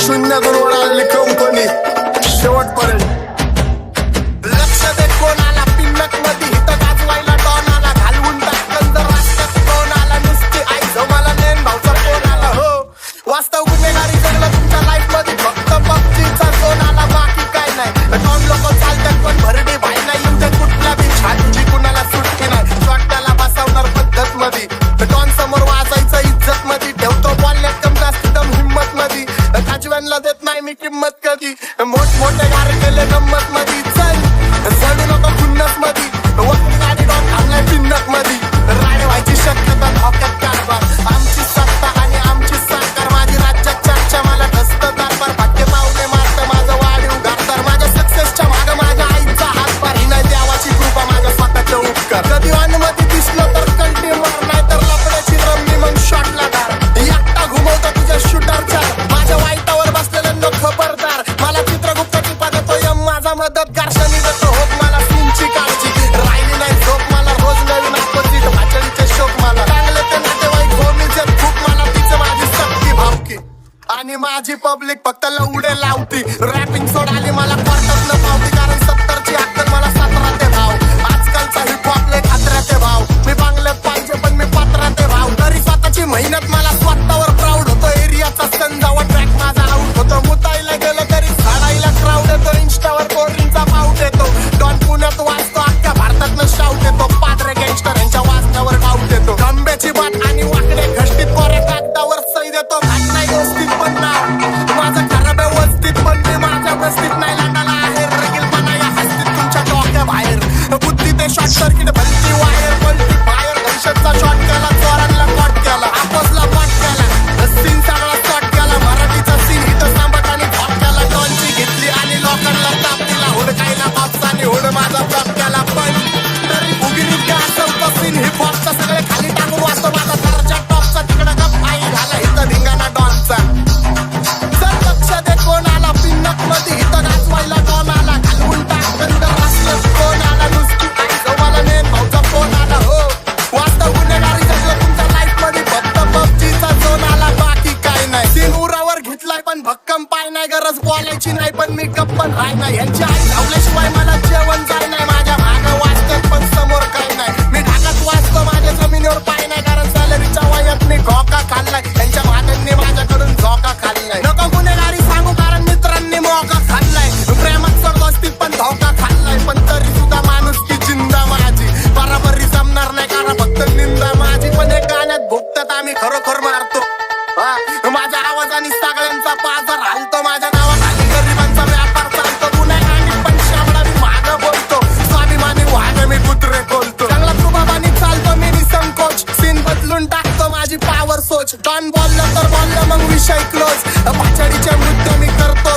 शून्यातून वर आली कंपनी शेवटपर्यंत. लक्ष दे कोणाला पिन्नक मध्ये हित गाजवायला डॉन आला, घालवून टाकन जर रास्त्यात कोण आला, नुसती आई मला नेन भाऊचा कोण आला. हो वास्तव गुन्हेगारी जगलं तुमच्या लाईफ मध्ये, फक्त पबजीचा झोन आला, बाकी काय नाही. डॉन लोक चालतात पण भरडी भाई नाही, युद्ध कुठल्या बी छातीची कुणाला सुट्टी नाही. शॉटला बसवणार पद्धत मध्ये, डॉन समोर वाजायचं इज्जत मध्ये, ठेवतो बोलण्यात कम जास्त दम हिम्मत मध्ये. काजव्यांना देत नाही मी किंमत कधी, मोठमोठे गार केले गंमत मध्ये. चल चढू नको खुन्नस मध्ये, वक्ती गाडी डॉन थांबलाय पिन्नक मध्ये. राडे व्हायची शक्यता धोक्यात कारभार, आमची सत्ता आणि आमची सरकार, माझी राज्यात चर्चा मला ठसत कारभार. भाग्य पावले मारतं माझं वाढीव घातदार, माझ्या सक्सेसच्या मागं माझ्या आईचा हातभार. ही नाही देवाची कृपा माझ्या स्वतःच्या उपकार. कधी अनुमती दिसलं तर कल्टी मार, नाही तर लपड्याची रमणी मग शॉटला धार. एकटा घुमवतो तुझ्या शूटरच्या, माझ्या वाईटावर बसलेल्यांना खबरदार. मला चित्रगुप्ताची पदतो यम माझा मदतगार. शनी देतो होप मला तुमची काळजी, राहिली नाही झोप मला रोज नवीन अपोजिट. भाचडीचे शोक मला चांगले ते नातेवाईक भूमीचे खूप, मला तिचं माझी सक्ती भावकी आणि माझी पब्लिक फक्त लवडे लावती. रॅपिंग सोडाली मला क्वार्टर न पावती, कारण 70ची अक्कल मला 17 ते भाव. आजकालचा हिप हॉप लय खात्र्यात आहे भाव, मी बांगल्यात पाहिजे पण मी पात्रात आहे भाव. तरी स्वतःची मेहनत मला स्वतःवर प्राऊड होतो. एरियाचा संजावा ट्रॅक माझा आउट होतो. मुताईला गेलं तरी झाडाईला क्राऊड येतो, इंस्टावर कोल्ड्रिंकचा पाऊट येतो. डॉन पुण्यात वाचतो, अख्ख्या भारतातनं शाऊट येतो. पादरे गँगस्टर यांच्या वाचण्यावर डाऊट येतो. गंब्याची बात आणि वाकडे घष्टीत कोऱ्या कागदावर सही देतो. घाट नाही व्यवस्थित पण नाव माझं खराब आहे वस्तीत, पण मी माझ्या वस्तीत नाही लाटाला आहे. रगीलपणा या हस्तीत तुमच्या डोक्या बाहेर, बुद्धी ते शॉर्ट सर्किट भलती वायर. पलटी फायर दहशतचा शॉट केला, चोरांना कॉट केला, आपोसला कॉट केला. सीन सगळा शॉट केला, मराठीचा सीन इथं सांबट आणि हॉट केला. डॉनची घेतली आणि लोकांना ताप दिला, हुडकायला बापसाने हुड माझा ब्लॉक केला. पण तरी भुगिनीत काय असं सीन हिप हॉपचा सगळे खाली टाकून वाचतो माझा दर्जा टॉपचा. तिकडं गप आई घाला इथं धिंगाणा डॉनचा. चल लक्ष दे कोणाला पिन्नक मध्ये हित गाजवायला डॉन आला, घालवून टाकन जर रास्त्यात कोण आला, नुसती आई मला नेन भाऊचा फोन आला. हो वास्तव गुन्हेगारी जगलं तुमच्या लाईफ मध्ये, फक्त पबजीचा झोन आला, बाकी काय नाही. सीन उरावर घेतलाय पण भक्कम पाय नाही, गरज बोलायची नाही पण मी गप्पन राय नाही. यांची आई धावल्याशिवाय मला जेवण जाय नाही. माझ्या मागं वाचतात पण समोर काय नाही. मी ढाकात वाचतो माझ्या जमिनीवर पाय नाही, कारण सॅलरीच्या वयात मी घोका खाल्लाय. त्यांच्या मागांनी माझ्याकडून झोका खाल्लाय. नको गुन्हेगारी सांगू कारण मित्रांनी मोका खाल्लाय. प्रेमात चढ बसतील पण धोका खाल्लाय, पण तरी सुद्धा माणूस की जिंदा माझी. बराबरी जमणार नाही कारण फक्त निंदा माझी. पण एक गाण्यात भुकतात आम्ही खरोखर मारतो. माझ्या आवाजाने सगळ्यांचा पाझर हालतो, माझ्या नावाखाली गरिबांचा व्यापार चालतो. गुन्हेगारी पण शामळा मी मागं बोलतो, स्वाभिमानी वाघ मी कुत्रे बोलतो. चांगला प्रभावानी चालतो मी निसंकोच, सीन बदलून टाकतो माझी पावर सोच. डॉन बोललं तर बोललं मग विषय क्लोज, भाचडीचे मुद्दे मी करतो